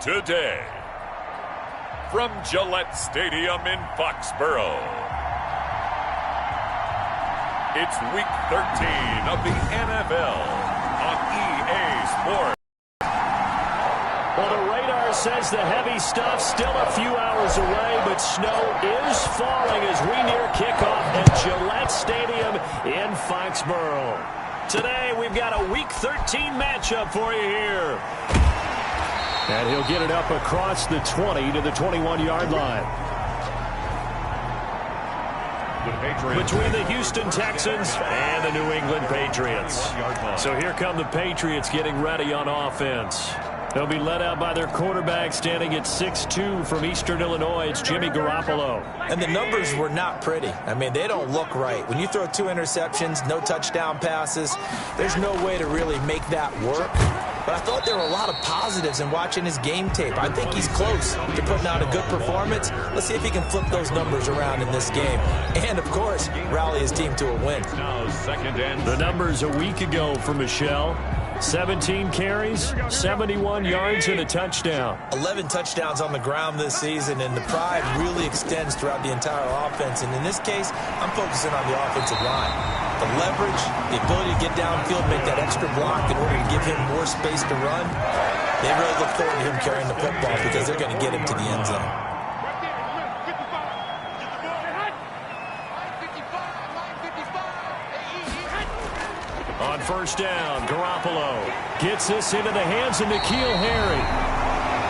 today. From Gillette Stadium in Foxborough, it's Week 13 of the NFL on EA Sports. Well, the radar says the heavy stuff still a few hours away, but snow is falling as we near kickoff at Gillette Stadium in Foxborough. Today, we've got a Week 13 matchup for you here. And he'll get it up across the 20 to the 21-yard line. Between the Houston Texans and the New England Patriots. So here come the Patriots getting ready on offense. They'll be led out by their quarterback standing at 6'2" from Eastern Illinois. It's Jimmy Garoppolo. And the numbers were not pretty. I mean, they don't look right. When you throw 2 interceptions, no touchdown passes, there's no way to really make that work. But I thought there were a lot of positives in watching his game tape. I think he's close to putting out a good performance. Let's see if he can flip those numbers around in this game. And, of course, rally his team to a win. The numbers a week ago for Michelle. 17 carries, 71 yards, and a touchdown. 11 touchdowns on the ground this season, and the pride really extends throughout the entire offense. And in this case, I'm focusing on the offensive line. The leverage, the ability to get downfield, make that extra block in order to give him more space to run. They really look forward to him carrying the football because they're going to get him to the end zone. On first down, Garoppolo gets this into the hands of N'Keal Harry.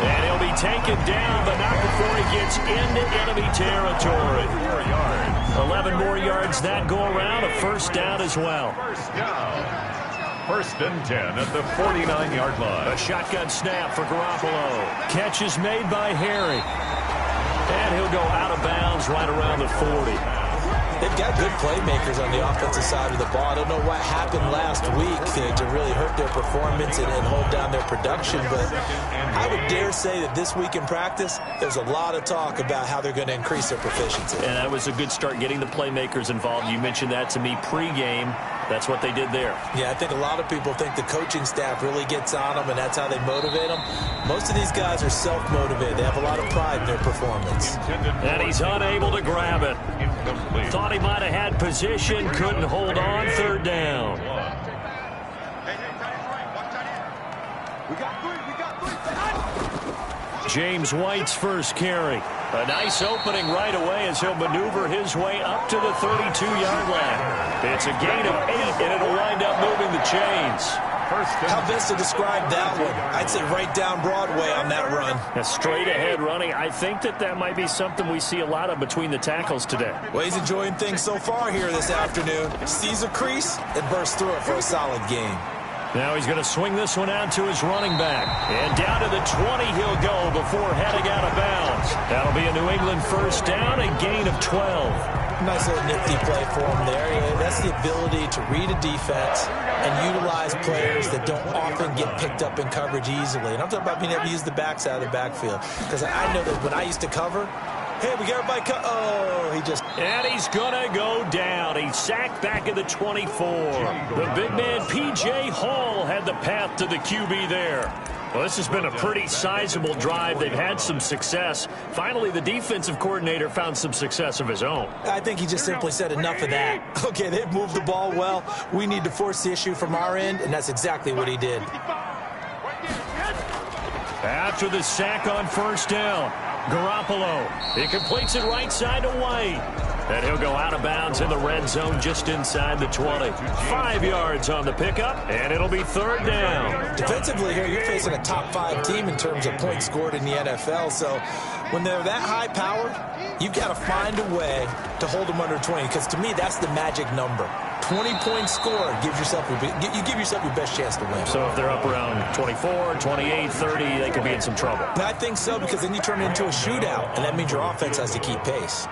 And he'll be taken down, but not before he gets into enemy territory. 11 more yards that go around, a first down as well. First and 10 at the 49-yard line. A shotgun snap for Garoppolo. Catch is made by Harry. And he'll go out of bounds right around the 40. They've got good playmakers on the offensive side of the ball. I don't know what happened last week to really hurt their performance and hold down their production, but I would dare say that this week in practice, there's a lot of talk about how they're going to increase their proficiency. And that was a good start getting the playmakers involved. You mentioned that to me pregame. That's what they did there. Yeah, I think a lot of people think the coaching staff really gets on them, and that's how they motivate them. Most of these guys are self-motivated. They have a lot of pride in their performance. And he's unable to grab it. Thought he might have had position, couldn't hold on, third down. James White's first carry. A nice opening right away as he'll maneuver his way up to the 32-yard line. It's a gain of 8, and it'll wind up moving the chains. How best to describe that one? I'd say right down Broadway on that run. A straight-ahead running. I think that might be something we see a lot of between the tackles today. Well, he's enjoying things so far here this afternoon. Sees a crease and bursts through it for a solid gain. Now he's going to swing this one out to his running back. And down to the 20 he'll go before heading out of bounds. That'll be a New England first down, a gain of 12. Nice little nifty play for him there. That's the ability to read a defense and utilize players that don't often get picked up in coverage easily. And I'm talking about being able to use the backside of the backfield. Because I know that when I used to cover, hey, we got everybody cut. Oh, he just... And he's going to go down. He's sacked back at the 24. The big man, P.J. Hall, had the path to the QB there. Well, this has been a pretty sizable drive. They've had some success. Finally, the defensive coordinator found some success of his own. I think he just simply said enough of that. Okay, they've moved the ball well. We need to force the issue from our end, and that's exactly what he did. After the sack on first down, Garoppolo. He completes it right side to White. And he'll go out of bounds in the red zone just inside the 20. 5 yards on the pickup, and it'll be third down. Defensively here, you're facing a top-5 team in terms of points scored in the NFL. So when they're that high-powered, you've got to find a way to hold them under 20. Because to me, that's the magic number. 20-point score gives yourself you give yourself your best chance to win. So if they're up around 24, 28, 30, they could be in some trouble. I think so, because then you turn it into a shootout, and that means your offense has to keep pace.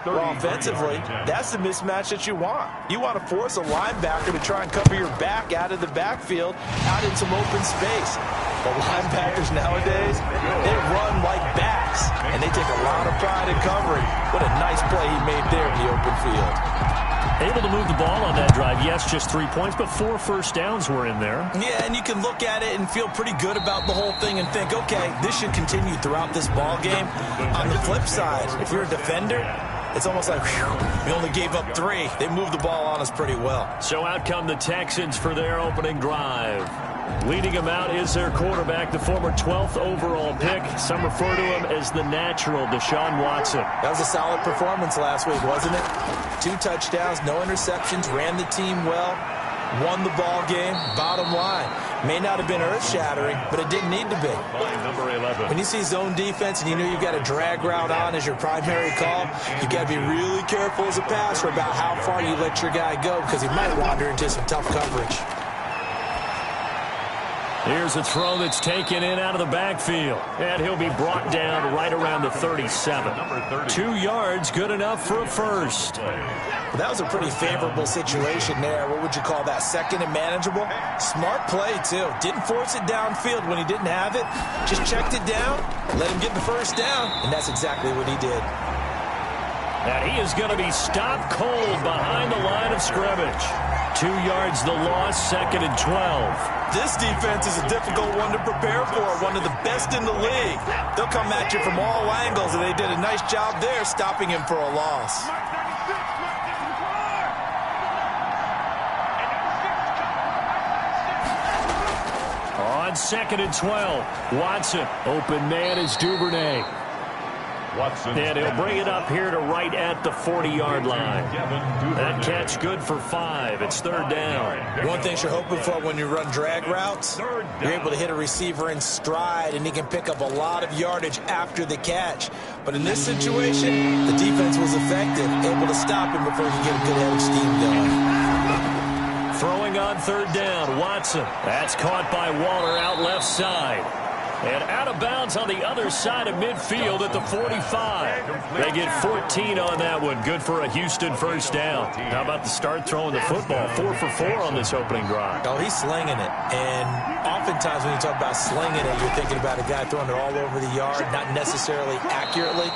Well, offensively, that's the mismatch that you want. You want to force a linebacker to try and cover your back out of the backfield, out in some open space. The linebackers nowadays, they run like backs, and they take a lot of pride in covering. What a nice play he made there in the open field. Able to move the ball on that drive. Yes, just 3 points, but 4 first downs were in there. Yeah, and you can look at it and feel pretty good about the whole thing and think, okay, this should continue throughout this ball game. On the flip side, if you're a defender, it's almost like, whew, we only gave up 3. They moved the ball on us pretty well. So out come the Texans for their opening drive. Leading him out is their quarterback, the former 12th overall pick. Some refer to him as the natural, Deshaun Watson. That was a solid performance last week, wasn't it? 2 touchdowns, no interceptions, ran the team well, won the ball game. Bottom line, may not have been earth-shattering, but it didn't need to be. Number 11. When you see zone defense and you know you've got a drag route on as your primary call, you've got to be really careful as a passer about how far you let your guy go because he might wander into some tough coverage. Here's a throw that's taken in out of the backfield. And he'll be brought down right around the 37. 2 yards, good enough for a first. Well, that was a pretty favorable situation there. What would you call that? Second and manageable? Smart play, too. Didn't force it downfield when he didn't have it. Just checked it down, let him get the first down, and that's exactly what he did. And he is going to be stopped cold behind the line of scrimmage. 2 yards the loss, 2nd and 12. This defense is a difficult one to prepare for, one of the best in the league. They'll come at you from all angles, and they did a nice job there stopping him for a loss. On 2nd and 12, Watson, open man is Duvernay. And he'll bring it up here to right at the 40-yard line. That catch good for 5. It's 3rd down. One thing you're hoping for when you run drag routes, you're able to hit a receiver in stride, and he can pick up a lot of yardage after the catch. But in this situation, the defense was effective, able to stop him before he could get a good head of steam going. Throwing on 3rd down, Watson. That's caught by Waller out left side. And out of bounds on the other side of midfield at the 45. They get 14 on that one. Good for a Houston first down. How about the start throwing the football? 4 for 4 on this opening drive. Oh, he's slinging it. And oftentimes when you talk about slinging it, you're thinking about a guy throwing it all over the yard, not necessarily accurately.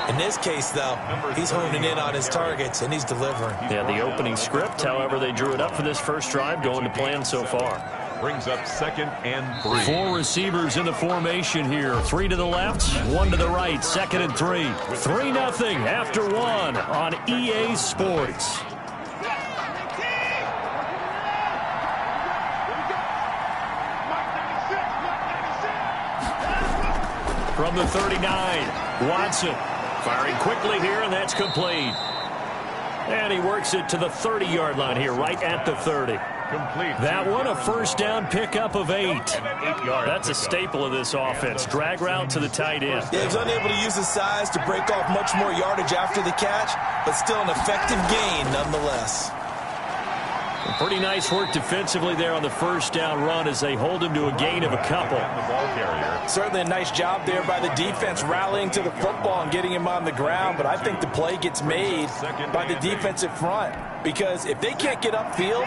In this case, though, he's honing in on his targets, and he's delivering. Yeah, the opening script, however, they drew it up for this first drive, going to plan so far. Brings up 2nd and 3. 4 receivers in the formation here. 3 to the left, 1 to the right. 2nd and 3. 3-0 after 1 on EA Sports. From the 39, Watson firing quickly here, and that's complete. And he works it to the 30-yard line here, right at the 30. Complete. That one, a first down pickup of 8. That's a staple of this offense. Drag route to the tight end. Yeah, he was unable to use his size to break off much more yardage after the catch, but still an effective gain nonetheless. Pretty nice work defensively there on the first down run as they hold him to a gain of a couple. Certainly a nice job there by the defense rallying to the football and getting him on the ground, but I think the play gets made by the defensive front because if they can't get upfield,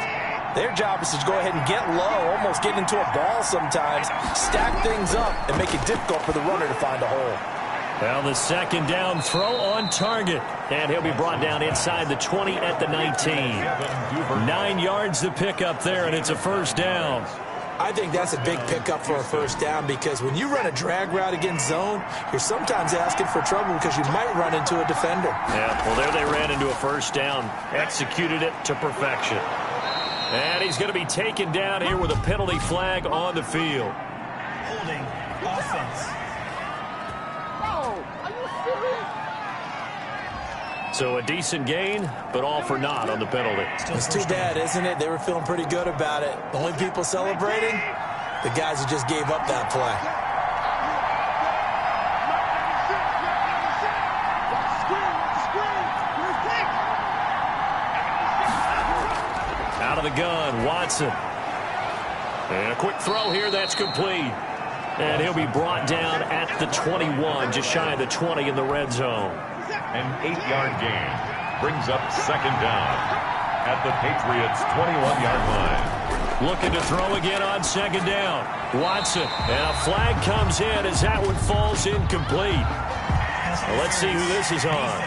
their job is to go ahead and get low, almost get into a ball sometimes, stack things up, and make it difficult for the runner to find a hole. Well, the second down throw on target. And he'll be brought down inside the 20 at the 19. 9 yards to pick up there, and it's a first down. I think that's a big pickup for a first down because when you run a drag route against zone, you're sometimes asking for trouble because you might run into a defender. Yeah, well, there they ran into a first down. Executed it to perfection. And he's going to be taken down here with a penalty flag on the field. Holding offense. So a decent gain, but all for naught on the penalty. It's too bad, isn't it? They were feeling pretty good about it. The only people celebrating, the guys who just gave up that play. Out of the gun, Watson. And a quick throw here, that's complete. And he'll be brought down at the 21, just shy of the 20 in the red zone. An 8-yard gain brings up second down at the Patriots' 21-yard line. Looking to throw again on second down. Watson, and a flag comes in as that one falls incomplete. Well, let's see who this is on.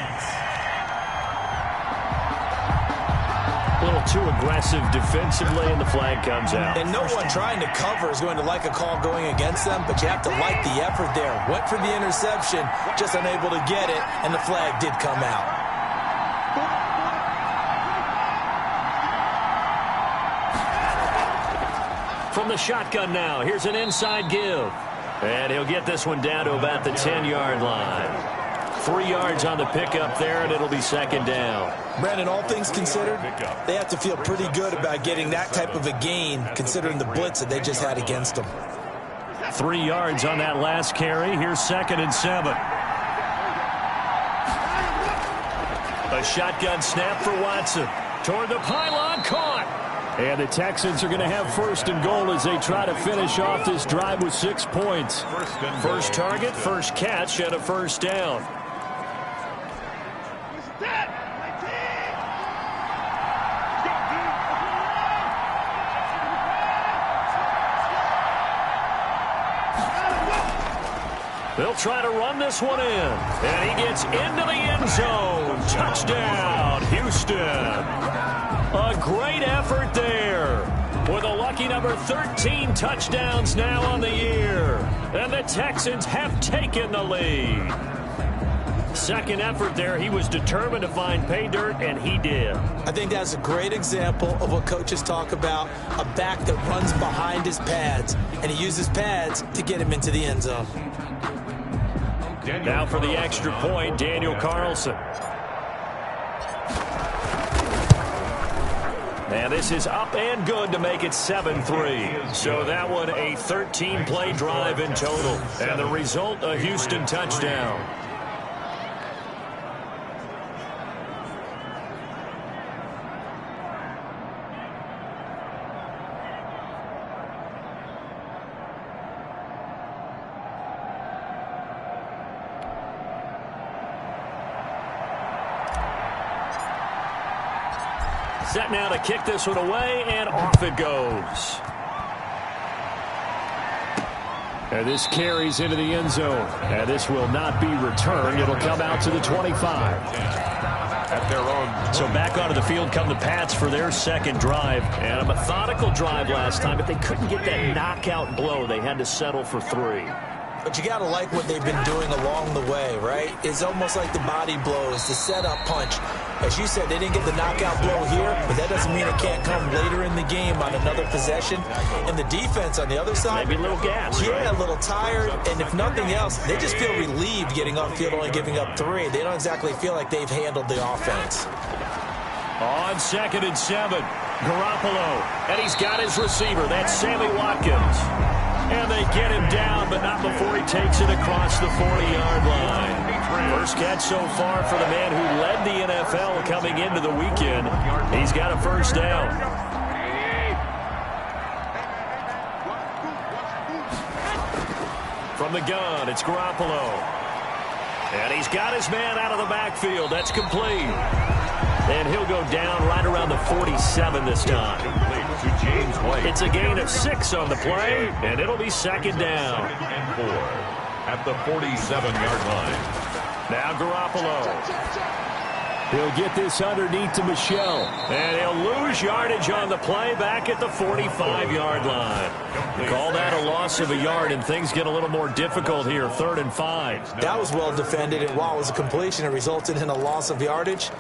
little too aggressive defensively, and the flag comes out. And no one trying to cover is going to like a call going against them, but you have to like the effort there. Went for the interception, just unable to get it, and the flag did come out. From the shotgun now, here's an inside give. And he'll get this one down to about the 10-yard line. 3 yards on the pickup there, and it'll be second down. Brandon, all things considered, they have to feel pretty good about getting that type of a gain, considering the blitz that they just had against them. 3 yards on that last carry. Here's 2nd and 7. A shotgun snap for Watson. Toward the pylon, caught. And the Texans are going to have 1st and goal as they try to finish off this drive with 6 points. First target, first catch, and a first down. They'll try to run this one in. And he gets into the end zone. Touchdown, Houston. A great effort there. With a lucky number 13 touchdowns now on the year. And the Texans have taken the lead. Second effort there. He was determined to find pay dirt, and he did. I think that's a great example of what coaches talk about. A back that runs behind his pads, and he uses pads to get him into the end zone. Now for the extra point, Daniel Carlson. And this is up and good to make it 7-3. So that one a 13-play drive in total. And the result, a Houston touchdown. Set now to kick this one away, and off it goes. And this carries into the end zone. And this will not be returned. It'll come out to the 25. At their own. So back onto the field come the Pats for their second drive. And a methodical drive last time, but they couldn't get that knockout blow. They had to settle for 3. But you got to like what they've been doing along the way, right? It's almost like the body blows, the setup punch. As you said, they didn't get the knockout blow here, but that doesn't mean it can't come later in the game on another possession. And the defense on the other side, maybe a little gas. Yeah, right? a little tired. And if nothing else, they just feel relieved getting off field, only giving up 3. They don't exactly feel like they've handled the offense. On 2nd and 7, Garoppolo. And he's got his receiver. That's Sammy Watkins. And they get him down, but not before he takes it across the 40-yard line. First catch so far for the man who led the NFL coming into the weekend. He's got a first down. From the gun, it's Garoppolo. And he's got his man out of the backfield. That's complete. And he'll go down right around the 47 this time. It's a gain of 6 on the play, and it'll be second down. And 4 at the 47-yard line. Now Garoppolo. He'll get this underneath to Michel. And he'll lose yardage on the play back at the 45-yard line. Call that a loss of a yard, and things get a little more difficult here. 3rd and 5. That was well defended, and while it was a completion, it resulted in a loss of yardage.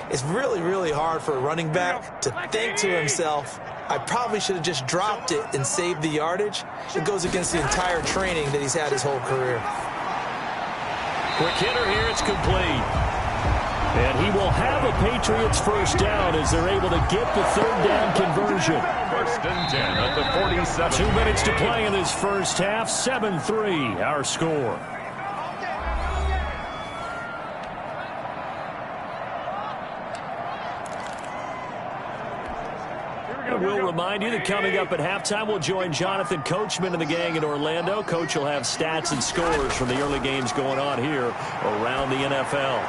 It's really, really hard for a running back to think to himself, I probably should have just dropped it and saved the yardage. It goes against the entire training that he's had his whole career. Quick hitter here, it's complete. And he will have a Patriots first down as they're able to get the 3rd down conversion. 1st and 10 at the 47. 2 minutes to play in this first half. 7-3, our score. We'll remind you that coming up at halftime, we'll join Jonathan Coachman and the gang in Orlando. Coach will have stats and scores from the early games going on here around the NFL.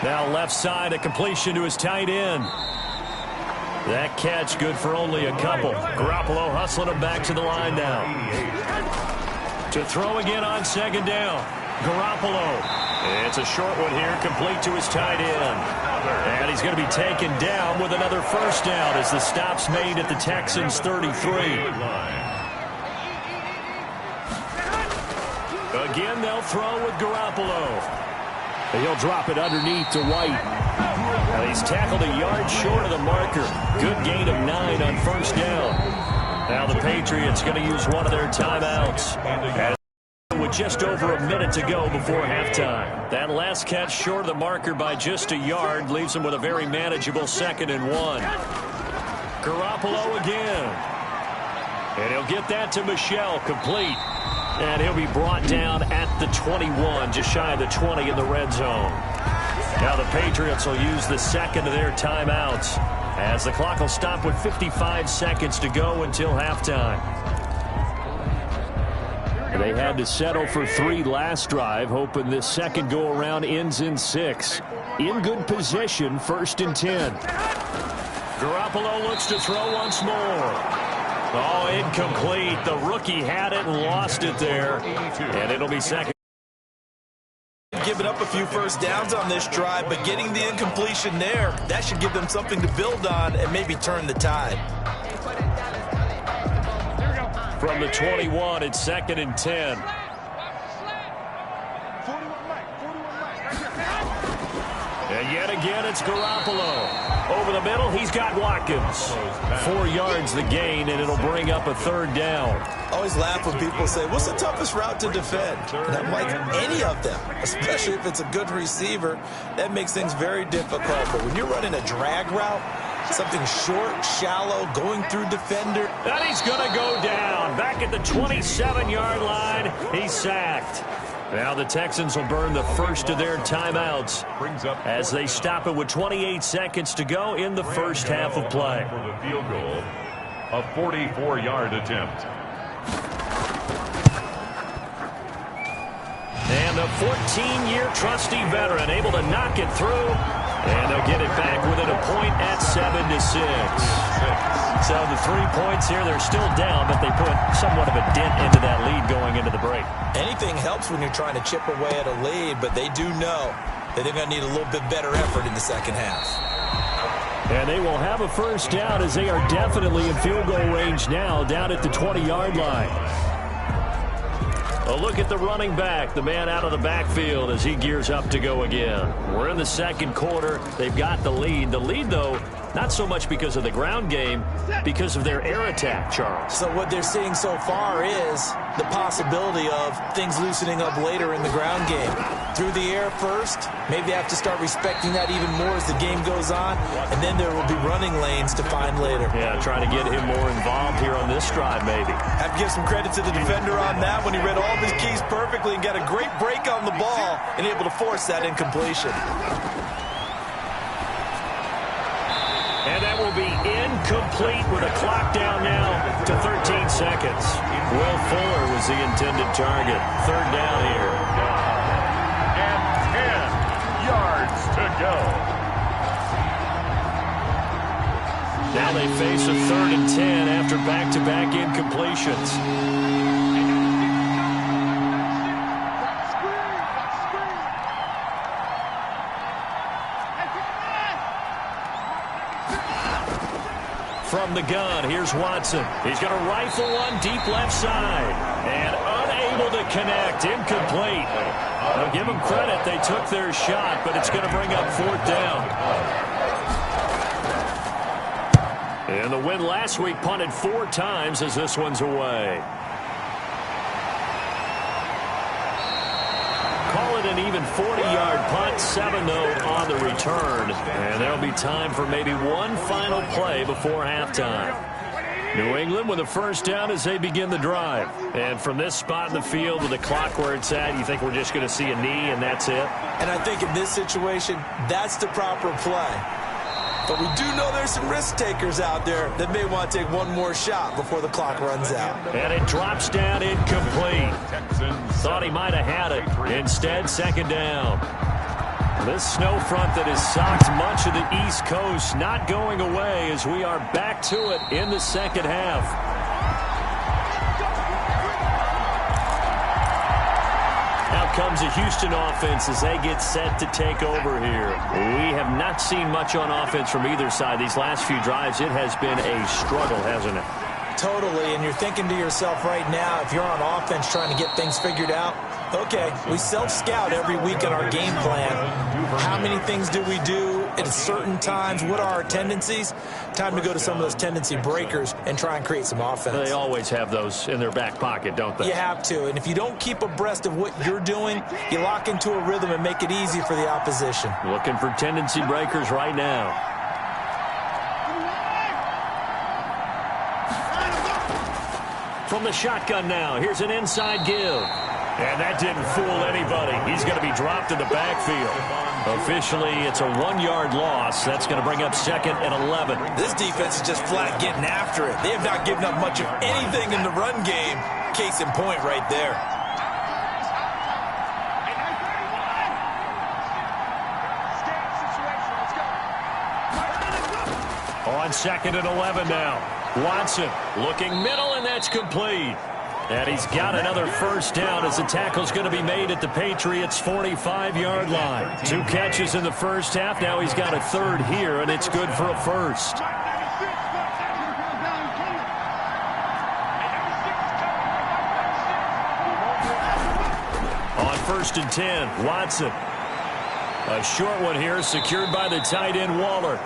Now left side, a completion to his tight end. That catch good for only a couple. Garoppolo hustling him back to the line now. To throw again on 2nd down. Garoppolo. It's a short one here, complete to his tight end. And he's going to be taken down with another first down as the stop's made at the Texans' 33. Again, they'll throw with Garoppolo. And he'll drop it underneath to White. And he's tackled a yard short of the marker. Good gain of 9 on first down. Now the Patriots going to use one of their timeouts. With just over a minute to go before halftime. That last catch short of the marker by just a yard leaves him with a very manageable 2nd and 1. Garoppolo again. And he'll get that to Michel, complete. And he'll be brought down at the 21, just shy of the 20 in the red zone. Now the Patriots will use the second of their timeouts as the clock will stop with 55 seconds to go until halftime. They had to settle for 3 last drive, hoping this second go-around ends in 6. In good position, 1st and 10. Garoppolo looks to throw once more. Oh, incomplete. The rookie had it and lost it there. And it'll be second. Giving up a few first downs on this drive, but getting the incompletion there, that should give them something to build on and maybe turn the tide. From the 21, it's 2nd and 10. And yet again, it's Garoppolo. Over the middle, he's got Watkins. 4 yards the gain, and it'll bring up a 3rd down. I always laugh when people say, what's the toughest route to defend? And I'm like, any of them, especially if it's a good receiver. That makes things very difficult. But when you're running a drag route, something short, shallow, going through defender. And he's going to go down. Back at the 27-yard line, he's sacked. Now the Texans will burn the first of their timeouts as they stop it with 28 seconds to go in the first half of play. For the field goal, a 44-yard attempt. And the 14-year trusty veteran able to knock it through. And they'll get it back within a point at 7-6. So the 3 points here, they're still down, but they put somewhat of a dent into that lead going into the break. Anything helps when you're trying to chip away at a lead, but they do know that they're going to need a little bit better effort in the second half. And they will have a first down as they are definitely in field goal range now, down at the 20-yard line. A look at the running back, the man out of the backfield as he gears up to go again. We're in the second quarter. They've got the lead. The lead, though, not so much because of the ground game, because of their air attack, Charles. So what they're seeing so far is the possibility of things loosening up later in the ground game. Through the air first, maybe they have to start respecting that even more as the game goes on, and then there will be running lanes to find later. Yeah, trying to get him more involved here on this drive, maybe. Have to give some credit to the defender on that when he read all of his keys perfectly and got a great break on the ball and able to force that incompletion. And that will be incomplete with a clock down now to 13 seconds. Will Fuller was the intended target. 3rd down here. And 10 yards to go. Now they face a 3rd and 10 after back-to-back incompletions. From the gun, here's Watson. He's going to rifle one deep left side. And unable to connect. Incomplete. I'll give them credit. They took their shot, but it's going to bring up 4th down. And the win last week punted 4 times as this one's away. Call it an even 40-yard punt, 7-0 on the return. And there'll be time for maybe one final play before halftime. New England with a first down as they begin the drive. And from this spot in the field with the clock where it's at, you think we're just going to see a knee and that's it? And I think in this situation, that's the proper play. But we do know there's some risk takers out there that may want to take one more shot before the clock runs out. And it drops down incomplete. Thought he might have had it. Instead, 2nd down. This snow front that has socked much of the East Coast not going away as we are back to it in the second half. Now comes the Houston offense as they get set to take over here. We have not seen much on offense from either side. These last few drives, it has been a struggle, hasn't it? Totally, and you're thinking to yourself right now, if you're on offense trying to get things figured out, okay, we self-scout every week in our game plan. How many things do we do at certain times? What are our tendencies? Time to go to some of those tendency breakers and try and create some offense. They always have those in their back pocket, don't they? You have to, and if you don't keep abreast of what you're doing, you lock into a rhythm and make it easy for the opposition. Looking for tendency breakers right now. From the shotgun now, here's an inside give. And that didn't fool anybody. He's going to be dropped in the backfield. Officially, it's a 1-yard loss. That's going to bring up 2nd and 11. This defense is just flat getting after it. They have not given up much of anything in the run game. Case in point right there. On 2nd and 11 now. Watson looking middle, and that's complete. And he's got another first down as the tackle's going to be made at the Patriots' 45-yard line. 2 catches in the first half. Now he's got a third here, and it's good for a first. On 1st and 10, Watson. A short one here, secured by the tight end Waller.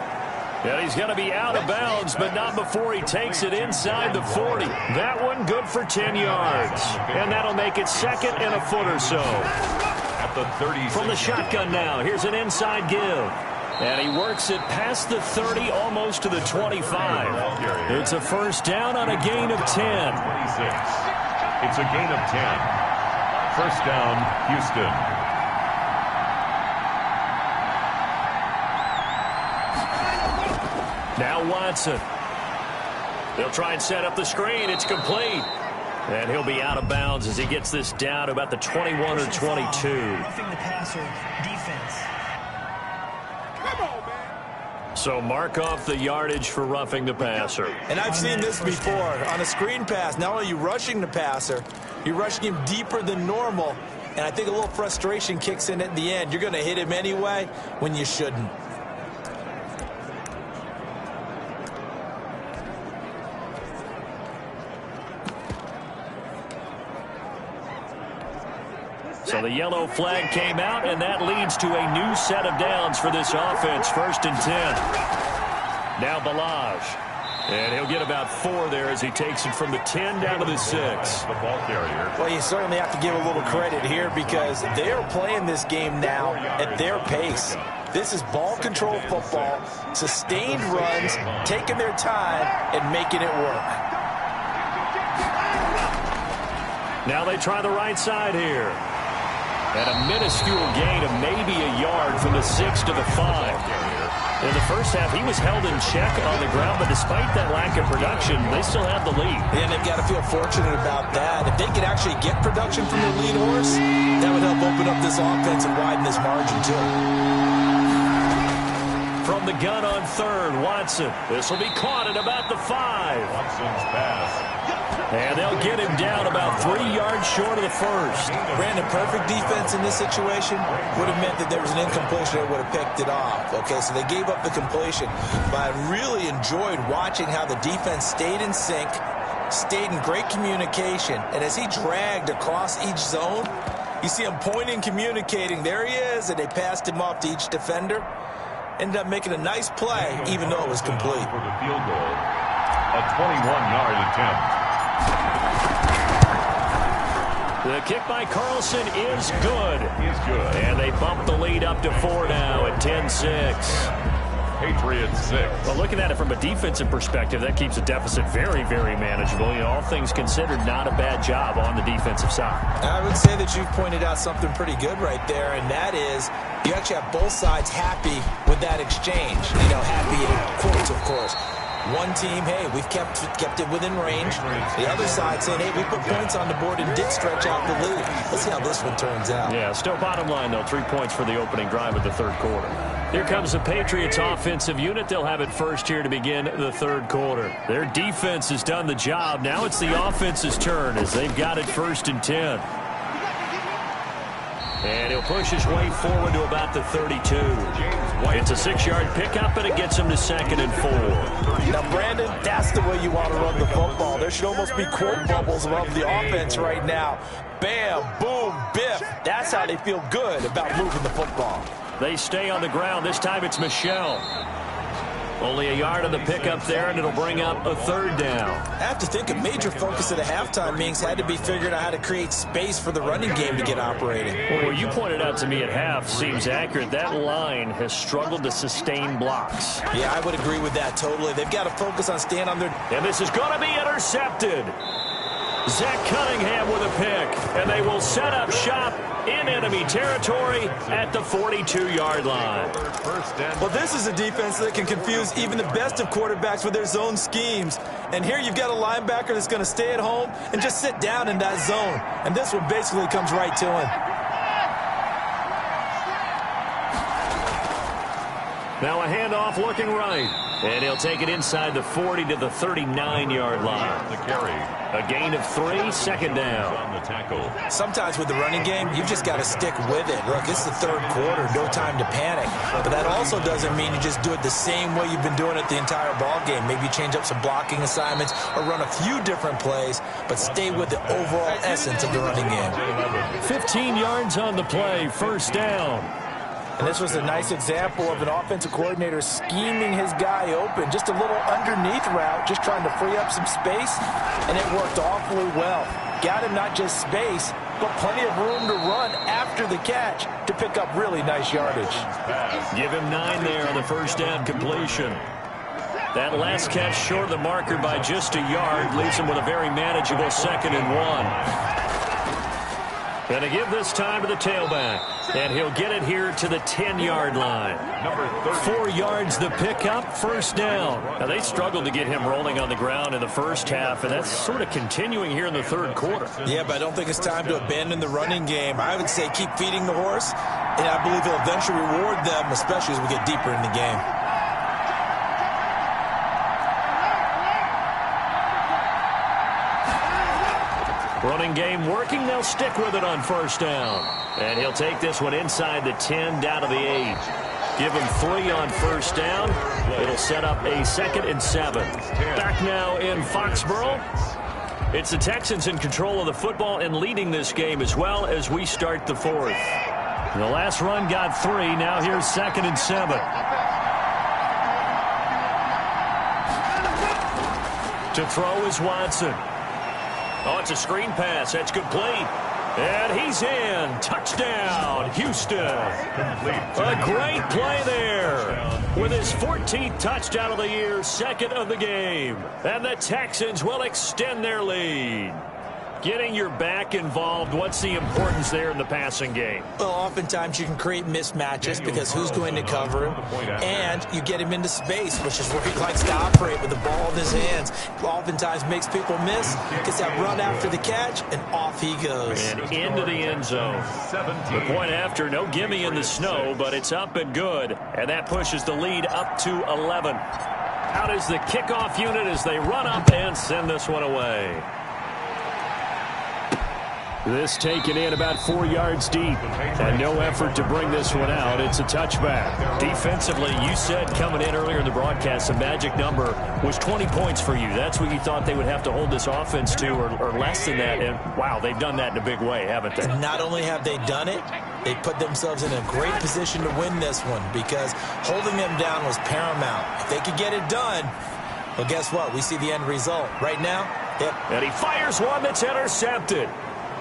And he's going to be out of bounds, but not before he takes it inside the 40. That one good for 10 yards. And that'll make it 2nd and a foot or so. At the 30. From the shotgun now, here's an inside give. And he works it past the 30, almost to the 25. It's a first down on a gain of 10. 26. It's a gain of 10. First down, Houston. Now Watson. They'll try and set up the screen. It's complete. And he'll be out of bounds as he gets this down to about the 21 or 22. Roughing the passer defense. So mark off the yardage for roughing the passer. And I've seen this before. On a screen pass, not only are you rushing the passer, you're rushing him deeper than normal. And I think a little frustration kicks in at the end. You're going to hit him anyway when you shouldn't. So the yellow flag came out, and that leads to a new set of downs for this offense. 1st and 10. Now Balaj. And he'll get about 4 there as he takes it from the 10 down to the 6. The ball carrier. Well, you certainly have to give a little credit here because they're playing this game now at their pace. This is ball control football, sustained runs, taking their time, and making it work. Now they try the right side here. And a minuscule gain of maybe a yard from the 6 to the 5. In the first half, he was held in check on the ground, but despite that lack of production, they still have the lead. And they've got to feel fortunate about that. If they could actually get production from their lead horse, that would help open up this offense and widen this margin, too. From the gun on 3rd, Watson. This will be caught at about the 5. Watson's pass. And they'll get him down about 3 yards short of the first. Brandon, perfect defense in this situation would have meant that there was an incompletion that would have picked it off. Okay, so they gave up the completion. But I really enjoyed watching how the defense stayed in sync, stayed in great communication. And as he dragged across each zone, you see him pointing, communicating. There he is, and they passed him off to each defender. Ended up making a nice play, even though it was complete. For the field goal, a 21-yard attempt. The kick by Carlson is good. He is good. And they bump the lead up to 4 now at 10-6. Patriots 6. Well, looking at it from a defensive perspective, that keeps the deficit very, very manageable. You know, all things considered, not a bad job on the defensive side. I would say that you've pointed out something pretty good right there, and that is you actually have both sides happy with that exchange. You know, happy in quotes, of course. One team, hey, we've kept it within range. The other side saying, hey, we put points on the board and did stretch out the lead. Let's see how this one turns out. Yeah, still bottom line, though, 3 points for the opening drive of the 3rd quarter. Here comes the Patriots offensive unit. They'll have it first here to begin the 3rd quarter. Their defense has done the job. Now it's the offense's turn as they've got it 1st and 10. And he'll push his way forward to about the 32. It's a 6-yard pickup, and it gets him to 2nd and 4. Now, Brandon, that's the way you want to run the football. There should almost be quote bubbles above the offense right now. Bam, boom, biff. That's how they feel good about moving the football. They stay on the ground. This time it's Michel. Only a yard on the pickup there, and it'll bring up a 3rd down. I have to think a major focus at a halftime meetings had to be figuring out how to create space for the running game to get operating. Well, what you pointed out to me at half seems accurate. That line has struggled to sustain blocks. Yeah, I would agree with that totally. They've got to focus on staying on their... And this is going to be intercepted. Zach Cunningham with a pick, and they will set up shop in enemy territory at the 42-yard line. Well, this is a defense that can confuse even the best of quarterbacks with their zone schemes. And here you've got a linebacker that's going to stay at home and just sit down in that zone. And this one basically comes right to him. Now a handoff looking right. And he'll take it inside the 40 to the 39-yard line. The carry. A gain of 3, 2nd down. On the tackle. Sometimes with the running game, you've just got to stick with it. Look, it's the 3rd quarter, no time to panic. But that also doesn't mean you just do it the same way you've been doing it the entire ball game. Maybe change up some blocking assignments or run a few different plays, but stay with the overall essence of the running game. 15 yards on the play, 1st down. And this was a nice example of an offensive coordinator scheming his guy open. Just a little underneath route, just trying to free up some space, and it worked awfully well. Got him not just space, but plenty of room to run after the catch to pick up really nice yardage. Give him 9 there on the 1st down completion. That last catch short of the marker by just a yard leaves him with a very manageable 2nd and 1. Going to give this time to the tailback. And he'll get it here to the 10-yard line. 4 yards the pickup, 1st down. Now, they struggled to get him rolling on the ground in the first half, and that's sort of continuing here in the 3rd quarter. Yeah, but I don't think it's time to abandon the running game. I would say keep feeding the horse, and I believe he'll eventually reward them, especially as we get deeper in the game. Running game working. They'll stick with it on 1st down. And he'll take this one inside the 10 down to the 8. Give him 3 on 1st down. It'll set up a 2nd and 7. Back now in Foxborough. It's the Texans in control of the football and leading this game as well as we start the 4th. The last run got 3. Now here's 2nd and 7. To throw is Watson. Oh, it's a screen pass. That's complete. And he's in. Touchdown, Houston. A great play there. With his 14th touchdown of the year, 2nd of the game. And the Texans will extend their lead. Getting your back involved, what's the importance there in the passing game? Well, oftentimes you can create mismatches because who's going to cover him, and you get him into space, which is where he likes to operate with the ball in his hands. Oftentimes makes people miss, gets that run after the catch, and off he goes. And into the end zone. The point after, no gimme in the snow, but it's up and good, and that pushes the lead up to 11. Out is the kickoff unit as they run up and send this one away. This taken in about 4 yards deep, and no effort to bring this one out. It's a touchback. Defensively, you said coming in earlier in the broadcast, the magic number was 20 points for you. That's what you thought they would have to hold this offense to, or less than that. And, wow, they've done that in a big way, haven't they? Not only have they done it, they put themselves in a great position to win this one because holding them down was paramount. If they could get it done, well, guess what? We see the end result. Right now, and he fires one that's intercepted.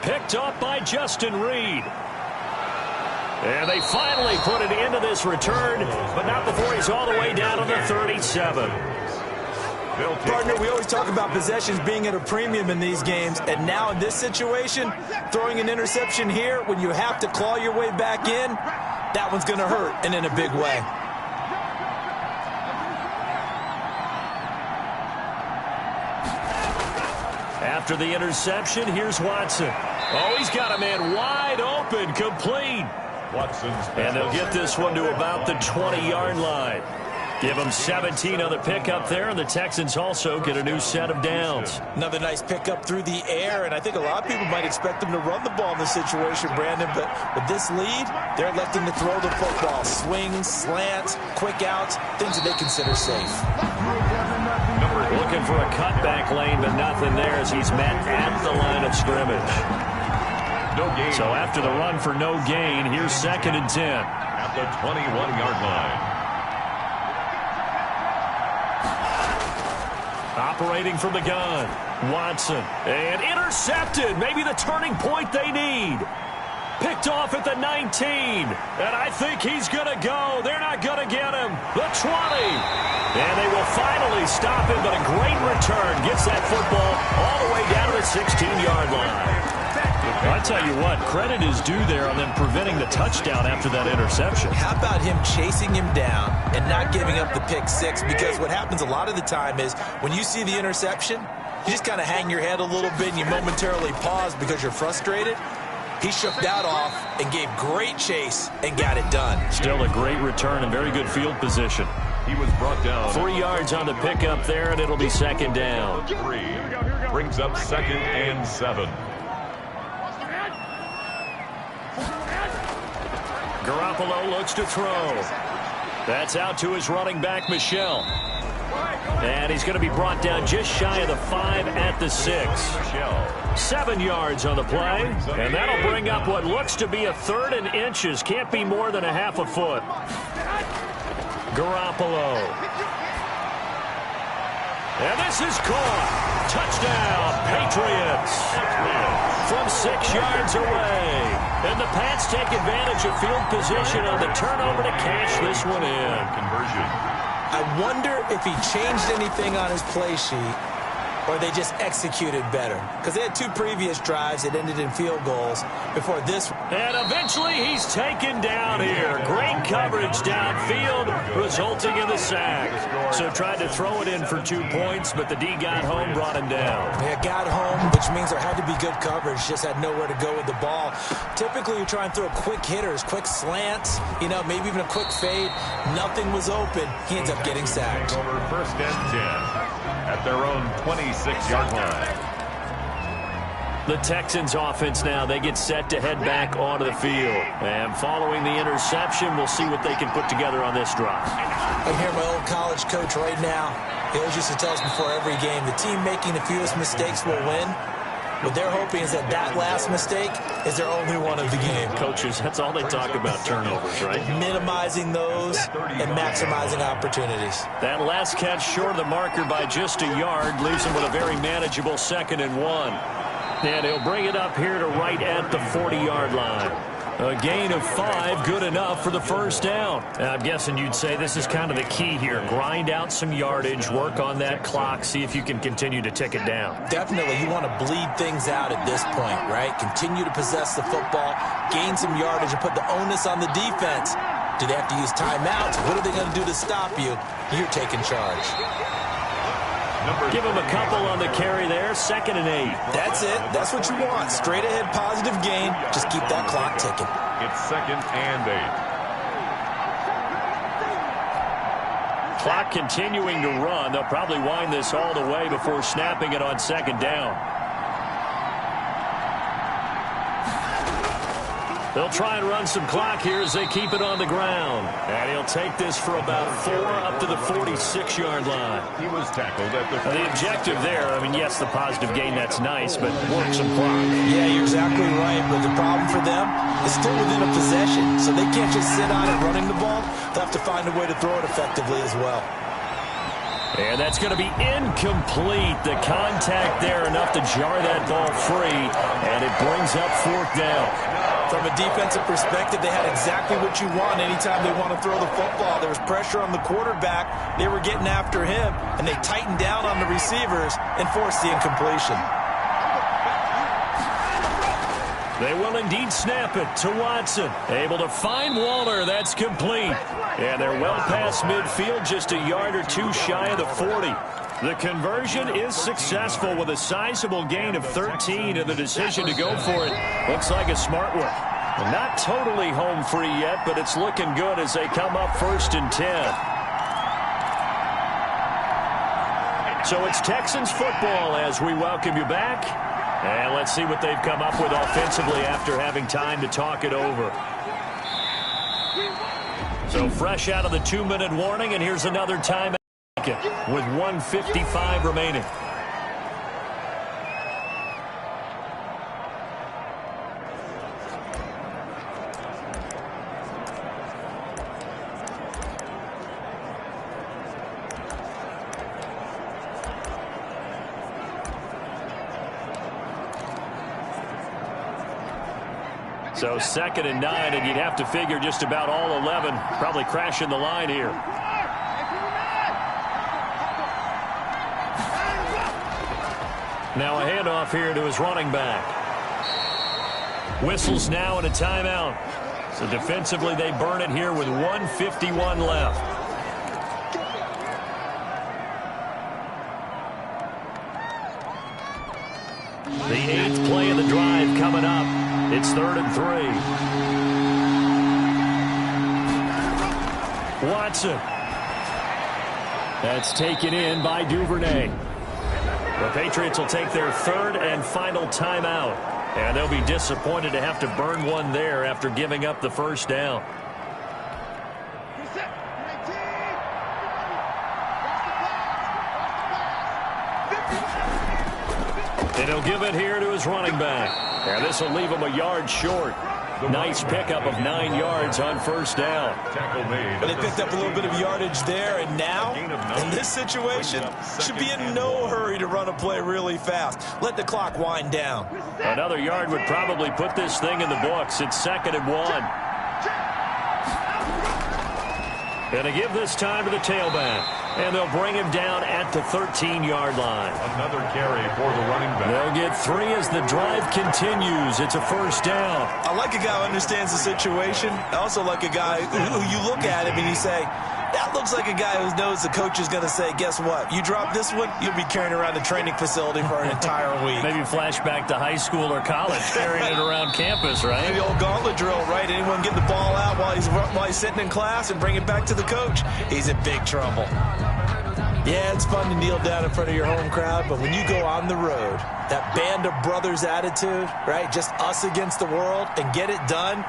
Picked up by Justin Reed. And they finally put an end to this return, but not before he's all the way down to the 37. Partner, we always talk about possessions being at a premium in these games, and now in this situation, throwing an interception here when you have to claw your way back in, that one's going to hurt, and in a big way. After the interception, here's Watson. Oh, he's got a man wide open, complete. And they'll get this one to about the 20-yard line. Give them 17 on the pickup there, and the Texans also get a new set of downs. Another nice pickup through the air, and I think a lot of people might expect them to run the ball in this situation, Brandon, but with this lead, they're electing to throw the football. Swings, slants, quick outs, things that they consider safe. Looking for a cutback lane, but nothing there as he's met at the line of scrimmage. No gain. So after the run for no gain, here's 2nd and 10. At the 21-yard line. Operating from the gun, Watson. And intercepted. Maybe the turning point they need. Picked off at the 19. And I think he's going to go. They're not going to get him. The 20. And they will finally stop him, but a great return. Gets that football all the way down to the 16-yard line. I tell you what, credit is due there on them preventing the touchdown after that interception. How about him chasing him down and not giving up the pick six? Because what happens a lot of the time is when you see the interception, you just kind of hang your head a little bit and you momentarily pause because you're frustrated. He shook that off and gave great chase and got it done. Still a great return and very good field position. He was brought down. 3 yards on the pickup there, and it'll be 2nd down. 3. Brings up 2nd and 7. Garoppolo looks to throw. That's out to his running back, Michel. And he's going to be brought down just shy of the 5 at the 6. 7 yards on the play. And that'll bring up what looks to be a 3rd and inches. Can't be more than a half a foot. Garoppolo. And this is caught. Touchdown, Patriots. From 6 yards away. And the Pats take advantage of field position on the turnover to cash this one in. Conversion. I wonder if he changed anything on his play sheet or they just executed better. Because they had 2 previous drives that ended in field goals before this. And eventually he's taken down here. Great coverage downfield, resulting in the sack. So tried to throw it in for 2 points, but the D got home, brought him down. Yeah, got home, which means there had to be good coverage. Just had nowhere to go with the ball. Typically, you try and throw quick hitters, quick slants, maybe even a quick fade. Nothing was open. He ends up getting sacked. Over 1st and 10 at their own 26-yard line. The Texans offense now, they get set to head back onto the field. And following the interception, we'll see what they can put together on this drive. I hear my old college coach right now. He always used to tell us before every game, the team making the fewest mistakes will win. What they're hoping is that last mistake is their only one of the game. Coaches, that's all they talk about, turnovers, right? Minimizing those and maximizing opportunities. That last catch short of the marker by just a yard leaves him with a very manageable 2nd and 1. And he'll bring it up here to right at the 40-yard line. A gain of 5, good enough for the 1st down. I'm guessing you'd say this is kind of the key here. Grind out some yardage, work on that clock, see if you can continue to tick it down. Definitely, you want to bleed things out at this point, right? Continue to possess the football, gain some yardage, and put the onus on the defense. Do they have to use timeouts? What are they going to do to stop you? You're taking charge. Give him a couple on the carry there. 2nd and 8. That's it. That's what you want. Straight ahead positive gain. Just keep that clock ticking. It's 2nd and 8. Clock continuing to run. They'll probably wind this all the way before snapping it on 2nd down. They'll try and run some clock here as they keep it on the ground. And he'll take this for about 4 up to the 46-yard line. He was tackled at the objective there, yes, the positive gain, that's nice, but work some clock. Yeah, you're exactly right. But the problem for them is still within a possession. So they can't just sit on it running the ball. They'll have to find a way to throw it effectively as well. And that's going to be incomplete. The contact there enough to jar that ball free. And it brings up 4th down. From a defensive perspective, they had exactly what you want anytime they want to throw the football. There was pressure on the quarterback. They were getting after him, and they tightened down on the receivers and forced the incompletion. They will indeed snap it to Watson. Able to find Waller. That's complete. And they're well past midfield, just a yard or 2 shy of the 40. The conversion is successful with a sizable gain of 13, and the decision to go for it looks like a smart one. Not totally home free yet, but it's looking good as they come up 1st and 10. So it's Texans football as we welcome you back. And let's see what they've come up with offensively after having time to talk it over. So fresh out of the 2-minute warning, and here's another timeout with 1:55 remaining. So 2nd and 9, and you'd have to figure just about all 11 probably crashing the line here. Now a handoff here to his running back. Whistles now and a timeout. So defensively they burn it here with 1:51 left. The 8th play of the drive coming up. It's 3rd and 3. Watson. That's taken in by Duvernay. The Patriots will take their 3rd and final timeout. And they'll be disappointed to have to burn one there after giving up the first down. And he'll give it here to his running back. And this will leave him a yard short. Nice pickup of 9 yards on first down. But they picked up a little bit of yardage there, and now, in this situation, should be in no hurry to run a play really fast. Let the clock wind down. Another yard would probably put this thing in the books. It's 2nd and 1. And to give this time to the tailback. And they'll bring him down at the 13-yard line. Another carry for the running back. They'll get 3 as the drive continues. It's a first down. I like a guy who understands the situation. I also like a guy who you look at him and you say, that looks like a guy who knows the coach is going to say, guess what? You drop this one, you'll be carrying around the training facility for an entire week. Maybe flashback to high school or college, carrying it around campus, right? The old gauntlet drill, right? Anyone get the ball out while he's sitting in class and bring it back to the coach? He's in big trouble. Yeah, it's fun to kneel down in front of your home crowd, but when you go on the road, that band of brothers attitude, right? Just us against the world and get it done.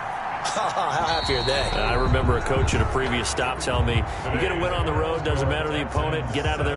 How happy are they? I remember a coach at a previous stop telling me, you get a win on the road, doesn't matter the opponent, get out of there.